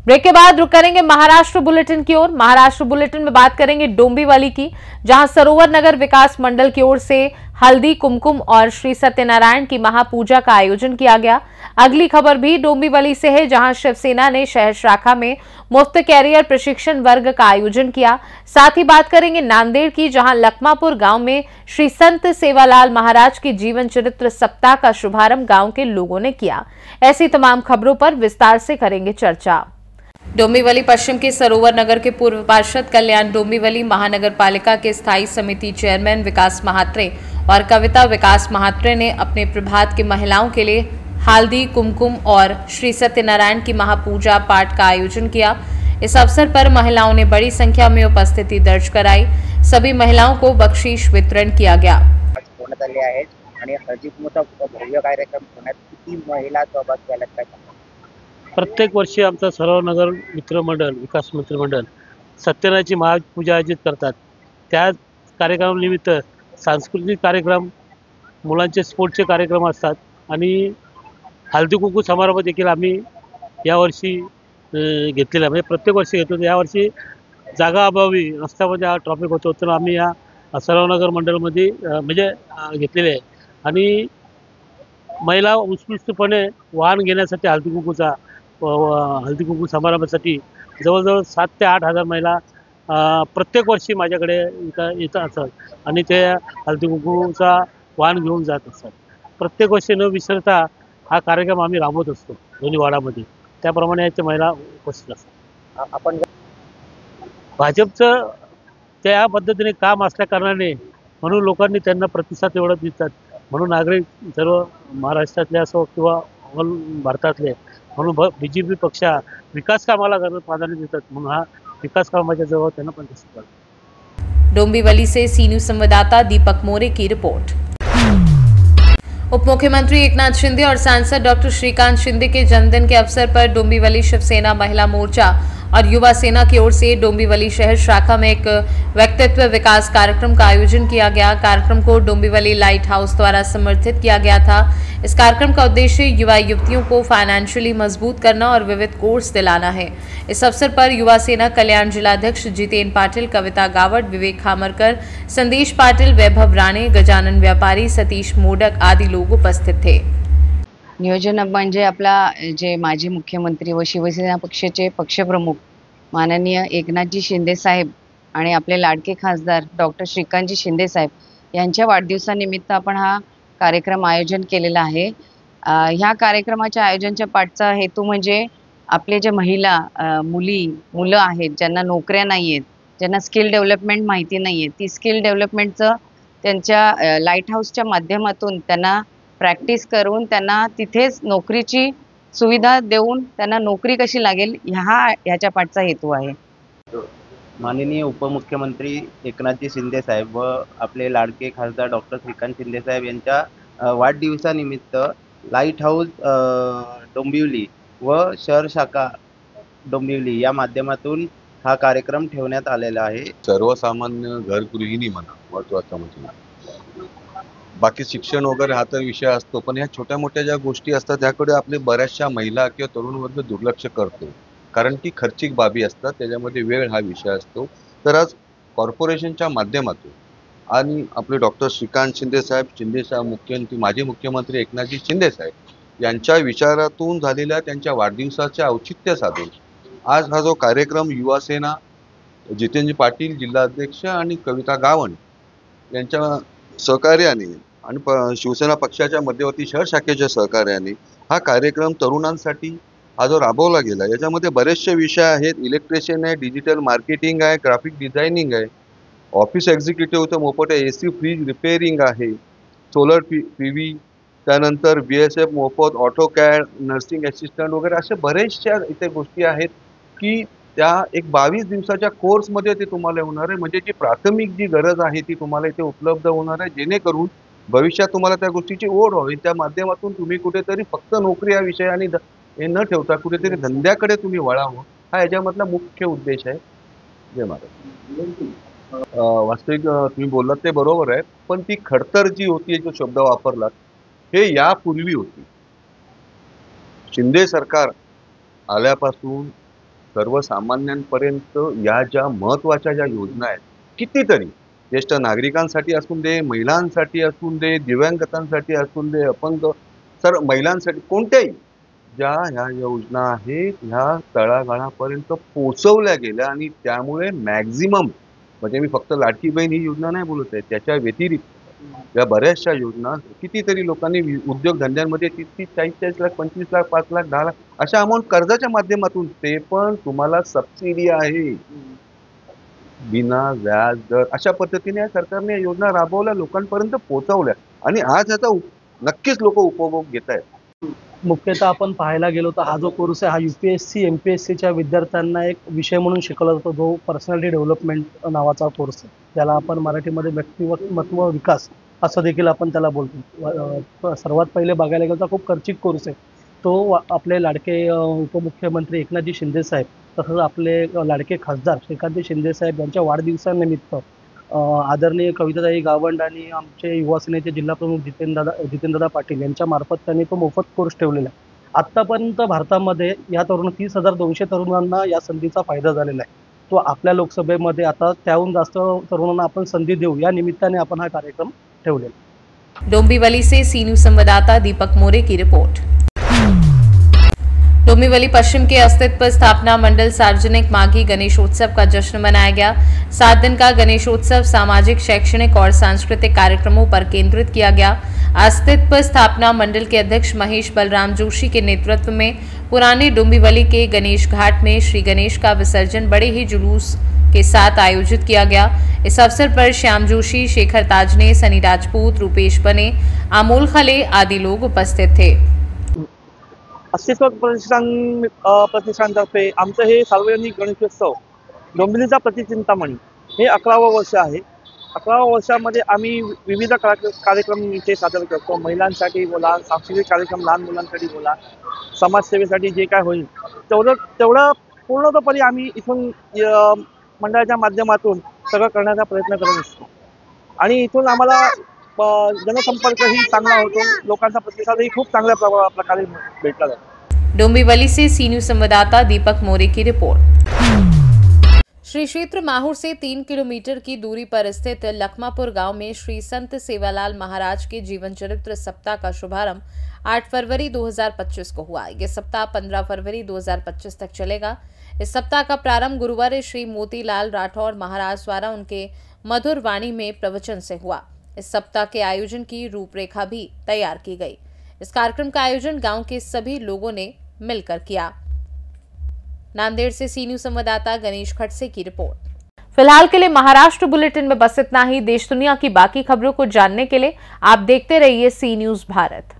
Break के बाद रुक करेंगे महाराष्ट्र बुलेटिन की ओर। महाराष्ट्र बुलेटिन में बात करेंगे डोंबिवली की, जहां सरोवर नगर विकास मंडल की ओर से हल्दी कुमकुम और श्री सत्यनारायण की महापूजा का आयोजन किया गया। अगली खबर भी डोंबिवली से है, जहां शिवसेना ने शहर शाखा में मुफ्त कैरियर प्रशिक्षण वर्ग का आयोजन किया। साथ ही बात करेंगे नांदेड़ की, जहां लखमापुर गांव में श्री संत सेवालाल महाराज की जीवन चरित्र सप्ताह का शुभारंभ गांव के लोगों ने किया। ऐसी तमाम खबरों पर विस्तार से करेंगे चर्चा। डोंबिवली पश्चिम के सरोवर नगर के पूर्व पार्षद कल्याण डोंबिवली महानगर पालिका के स्थायी समिति चेयरमैन विकास महात्रे और कविता विकास महात्रे ने अपने प्रभात की महिलाओं के लिए हल्दी कुमकुम और श्री सत्यनारायण की महापूजा पाठ का आयोजन किया। इस अवसर पर महिलाओं ने बड़ी संख्या में उपस्थिति दर्ज कराई। सभी महिलाओं को बख्शीश वितरण किया गया। भव्य कार्यक्रम होण्यात किती महिला सहभागी झाल्यात काय सांगा? प्रत्येक वर्षी आमचा सरोवर नगर मित्रमंडळ विकास मित्रमंडळ सत्यनारायणाची महापूजा आयोजित करतात। त्या कार्यक्रमानिमित्त सांस्कृतिक कार्यक्रम, मुलांचे स्पोर्टचे कार्यक्रम असतात आणि हळदी कुंकू समारंभ देखील आम्ही यावर्षी घेतलेला, म्हणजे प्रत्येक वर्षी घेतो। यावर्षी जागा अभावी रस्त्यामध्ये हा ट्रॉफिक होतो, तर आम्ही या सरोवर नगर मंडळमध्ये म्हणजे घेतलेले आहे। आणि महिला उत्स्फूर्तपणे वाहन घेण्यासाठी हळदी कुंकू समारंभासाठी जवळजवळ 7 ते 8 हजार महिला प्रत्येक वर्षी माझ्याकडे येत असतात आणि ते हळदी कुंकूचा वाहन घेऊन जात असतात। प्रत्येक वर्षी न विसरता हा कार्यक्रम आम्ही राबवत असतो दोन्ही वाडामध्ये। त्याप्रमाणे याच्या महिला उपस्थित असतात। आपण भाजपचं त्या पद्धतीने काम असल्या कारणाने म्हणून लोकांनी त्यांना प्रतिसाद एवढा देतात, म्हणून नागरिक सर्व महाराष्ट्रातले असो किंवा ऑल भारतातले म्हणून बीजेपी पक्ष विकास कामाला प्राधान्य देतात, म्हणून हा विकास कामाच्या जवळ त्यांना पण दिसत आहे। डोंबिवली से सी न्यूज संवाददाता दीपक मोरे की रिपोर्ट। उप मुख्यमंत्री एकनाथ शिंदे और सांसद डॉक्टर श्रीकांत शिंदे के जन्मदिन के अवसर पर डोंबिवली शिवसेना महिला मोर्चा और युवा सेना की ओर से डोंबिवली शहर शाखा में एक व्यक्तित्व विकास कार्यक्रम का आयोजन किया गया। कार्यक्रम को डोंबिवली लाइट हाउस द्वारा समर्थित किया गया था। इस कार्यक्रम का उद्देश्य युवा युवतियों को फाइनेंशियली मजबूत करना और विविध कोर्स दिलाना है। इस अवसर पर युवा सेना कल्याण जिलाध्यक्ष जितेंद्र पाटिल, कविता गावट, विवेक खामरकर, संदेश पाटिल, वैभव राणे, गजानन व्यापारी, सतीश मोडक आदि लोग उपस्थित थे। नियोजन म्हणजे आपला जे माजी मुख्यमंत्री व शिवसेना पक्षाचे पक्षप्रमुख माननीय एकनाथजी शिंदे साहेब आणि आपले लाडके खासदार डॉक्टर श्रीकांतजी शिंदे साहेब यांच्या वाढदिवसानिमित्त आपण हा कार्यक्रम आयोजन केलेला आहे। ह्या कार्यक्रमाच्या आयोजनाच्या पाठचा हेतू म्हणजे आपले जे महिला मुलं आहेत ज्यांना नोकऱ्या नाही आहेत, ज्यांना स्किल डेव्हलपमेंट माहिती नाही आहे, ती स्किल डेव्हलपमेंटचं त्यांच्या लाईट हाऊसच्या माध्यमातून त्यांना प्रॅक्टिस करून त्यांना तिथेच नोकरीची सुविधा देऊन त्यांना नोकरी कशी लागेल ह्याच्या पाठचा हेतू आहे। माननीय उपमुख्यमंत्री एकनाथजी शिंदे साहेब व आपले लाडके खासदार डॉक्टर श्रीकांत शिंदे साहेब यांच्या वाढदिवसानिमित्त लाईट हाऊस डोंबिवली व शहर शाखा डोंबिवली या माध्यमातून हा कार्यक्रम ठेवण्यात आलेला आहे। सर्वसामान्य घरगृहिणी म्हणा महत्त्वाचा म्हणजे बाकी शिक्षण वगैरे हा तर विषय असतो, पण ह्या छोट्या मोठ्या ज्या गोष्टी असतात त्याकडे आपले बऱ्याचशा महिला किंवा तरुण वर्ग दुर्लक्ष करतो, कारण ती खर्चिक बाबी असतात, त्याच्यामध्ये वेळ हा विषय असतो। तर आज कॉर्पोरेशनच्या माध्यमातून आणि आपले डॉक्टर श्रीकांत शिंदे साहेब माजी मुख्यमंत्री एकनाथजी शिंदे साहेब यांच्या विचारातून झालेल्या त्यांच्या वाढदिवसाचे औचित्य साधून आज हा जो कार्यक्रम युवा सेना जितेंद्र पाटील जिल्हाध्यक्ष आणि कविता गावट यांच्या सहकार्याने आणि शिवसेना पक्षाच्या मध्यवर्ती शहर शाखेच्या सहकार्याने हा कार्यक्रम तरुणांसाठी हा जो राबवला गेला, याच्यामध्ये बरेचसे विषय आहेत। इलेक्ट्रिशियन आहे, डिजिटल मार्केटिंग आहे, ग्राफिक डिझायनिंग आहे, ऑफिस एक्झिक्युटिव्हचं मोफत AC फ्रीज रिपेअरिंग आहे, सोलर PV, त्यानंतर BSF मोफत, ऑटोकॅड, नर्सिंग असिस्टंट वगैरे अशा बरेचशा इथे गोष्टी आहेत की त्या एक 22 दिवसाच्या कोर्समध्ये ते तुम्हाला होणार आहे। म्हणजे जी प्राथमिक जी गरज आहे ती तुम्हाला इथे उपलब्ध होणार आहे, जेणेकरून भविष्यात तुम्हाला त्या गोष्टीची ओढ व्हावी। त्या माध्यमातून तुम्ही कुठेतरी फक्त नोकरी या विषयाने हे न ठेवता कुठेतरी धंद्याकडे तुम्ही वळावं, हा याच्यामधला मुख्य उद्देश आहे। जय महाराज। वास्तविक तुम्ही बोललात ते बरोबर आहे, पण ती खडतर जी होती जो शब्द वापरलात हे यापूर्वी होती। शिंदे सरकार आल्यापासून सर्वसामान्यांपर्यंत या ज्या महत्त्वाच्या ज्या योजना आहेत, कितीतरी ज्येष्ठ नागरिकांसाठी असून दे, महिलांसाठी असून दे, दिव्यांगतांसाठी असून दे, अपंग महिलांसाठी कोणत्याही ज्या ह्या योजना आहेत ह्या तळागाळापर्यंत पोहोचवल्या गेल्या आणि त्यामुळे मॅक्झिमम म्हणजे मी फक्त लाडकी बहीण ही योजना नाही बोलत आहे, त्याच्या व्यतिरिक्त या बऱ्याचशा योजना कितीतरी लोकांनी उद्योगधंद्यांमध्ये 30-30, 40-40 लाख, 25 लाख, 5 लाख, 10 लाख अशा अमाऊंट कर्जाच्या माध्यमातून ते पण तुम्हाला सबसिडी आहे, बिना व्याज दर अशा पद्धतीने या सरकारने योजना राबवल्या, लोकांपर्यंत पोहोचवल्या आणि आज याचा नक्कीच लोक उपभोग घेत आहेत. मुख्यतः आपण पाहायला गेलो तर हा जो कोर्स आहे हा UPSC MPSCच्या विद्यार्थ्यांना एक विषय म्हणून शिकवला जातो, जो पर्सनॅलिटी डेव्हलपमेंट नावाचा कोर्स आहे, ज्याला आपण मराठीमध्ये व्यक्तिमत्व विकास असं देखील आपण त्याला बोलतो. सर्वात पहिले बघायला गेलो तर खूप खर्चिक कोर्स आहे तो. आपले लाडके उपमुख्यमंत्री एकनाथजी शिंदे साहेब तसंच आपले लाडके खासदार श्रीकांतजी शिंदे साहेब यांच्या वाढदिवसानिमित्त आदरणीय कविताताई गावंड आणि आमचे युवा सेनेचे जिल्हाप्रमुख जितेंद्रदादा पाटील यांच्या मार्फत त्यांनी तो मोफत कोर्स ठेवलेला आहे. आत्तापर्यंत भारतामध्ये या 30,200 तरुणांना या संधीचा फायदा झालेला आहे. तो आपल्या लोकसभेमध्ये आता त्याहून जास्त तरुणांना आपण संधी देऊ या निमित्ताने आपण हा कार्यक्रम ठेवलेला. डोंबिवली से सी न्यूज़ संवाददाता दीपक मोरे की रिपोर्ट। डोंबिवली पश्चिम के अस्तित्व स्थापना मंडल सार्वजनिक माघी गणेशोत्सव का जश्न मनाया गया। 7 दिन का गणेशोत्सव सामाजिक, शैक्षणिक और सांस्कृतिक कार्यक्रमों पर केंद्रित किया गया। अस्तित्व स्थापना मंडल के अध्यक्ष महेश बलराम जोशी के नेतृत्व में पुराने डोंबिवली के गणेश घाट में श्री गणेश का विसर्जन बड़े ही जुलूस के साथ आयोजित किया गया। इस अवसर पर श्याम जोशी, शेखर ताजने, सनी राजपूत, रूपेश बने, अमोल खले आदि लोग उपस्थित थे। अस्तित्व प्रतिष्ठानतर्फे आमचं हे सार्वजनिक गणेशोत्सव डोंबिवलीचा प्रतिचिंतामणी हे 11वं वर्ष आहे। 11व्या वर्षामध्ये आम्ही विविध कार्यक्रम इथे सादर करतो। महिलांसाठी बोला, सांस्कृतिक कार्यक्रम लहान मुलांसाठी बोला, समाजसेवेसाठी जे काय होईल तेवढं पूर्णतोपरी आम्ही इथून मंडळाच्या माध्यमातून सगळं करण्याचा प्रयत्न करत असतो आणि इथून आम्हाला जनसंपर्कही चांगला होतो, लोकांचा प्रतिसादही खूप चांगल्या प्रकारे भेटला जातो। डोंबिवली से सी न्यूज़ संवाददाता दीपक मोरे की रिपोर्ट। श्री क्षेत्र माहौर से 3 किलोमीटर की दूरी पर स्थित लखमापुर गांव में श्री संत सेवालाल महाराज के जीवन चरित्र सप्ताह का शुभारंभ 8 फरवरी 2025 को हुआ। यह सप्ताह 15 फरवरी 2025 तक चलेगा। इस सप्ताह का प्रारंभ गुरुवार श्री मोतीलाल राठौर महाराज द्वारा उनके मधुर वाणी में प्रवचन से हुआ। इस सप्ताह के आयोजन की रूपरेखा भी तैयार की गई। इस कार्यक्रम का आयोजन गांव के सभी लोगों ने मिलकर किया। नांदेड़ से सी न्यूज़ संवाददाता गणेश खड़से की रिपोर्ट। फिलहाल के लिए महाराष्ट्र बुलेटिन में बस इतना ही। देश दुनिया की बाकी खबरों को जानने के लिए आप देखते रहिए सी न्यूज़ भारत।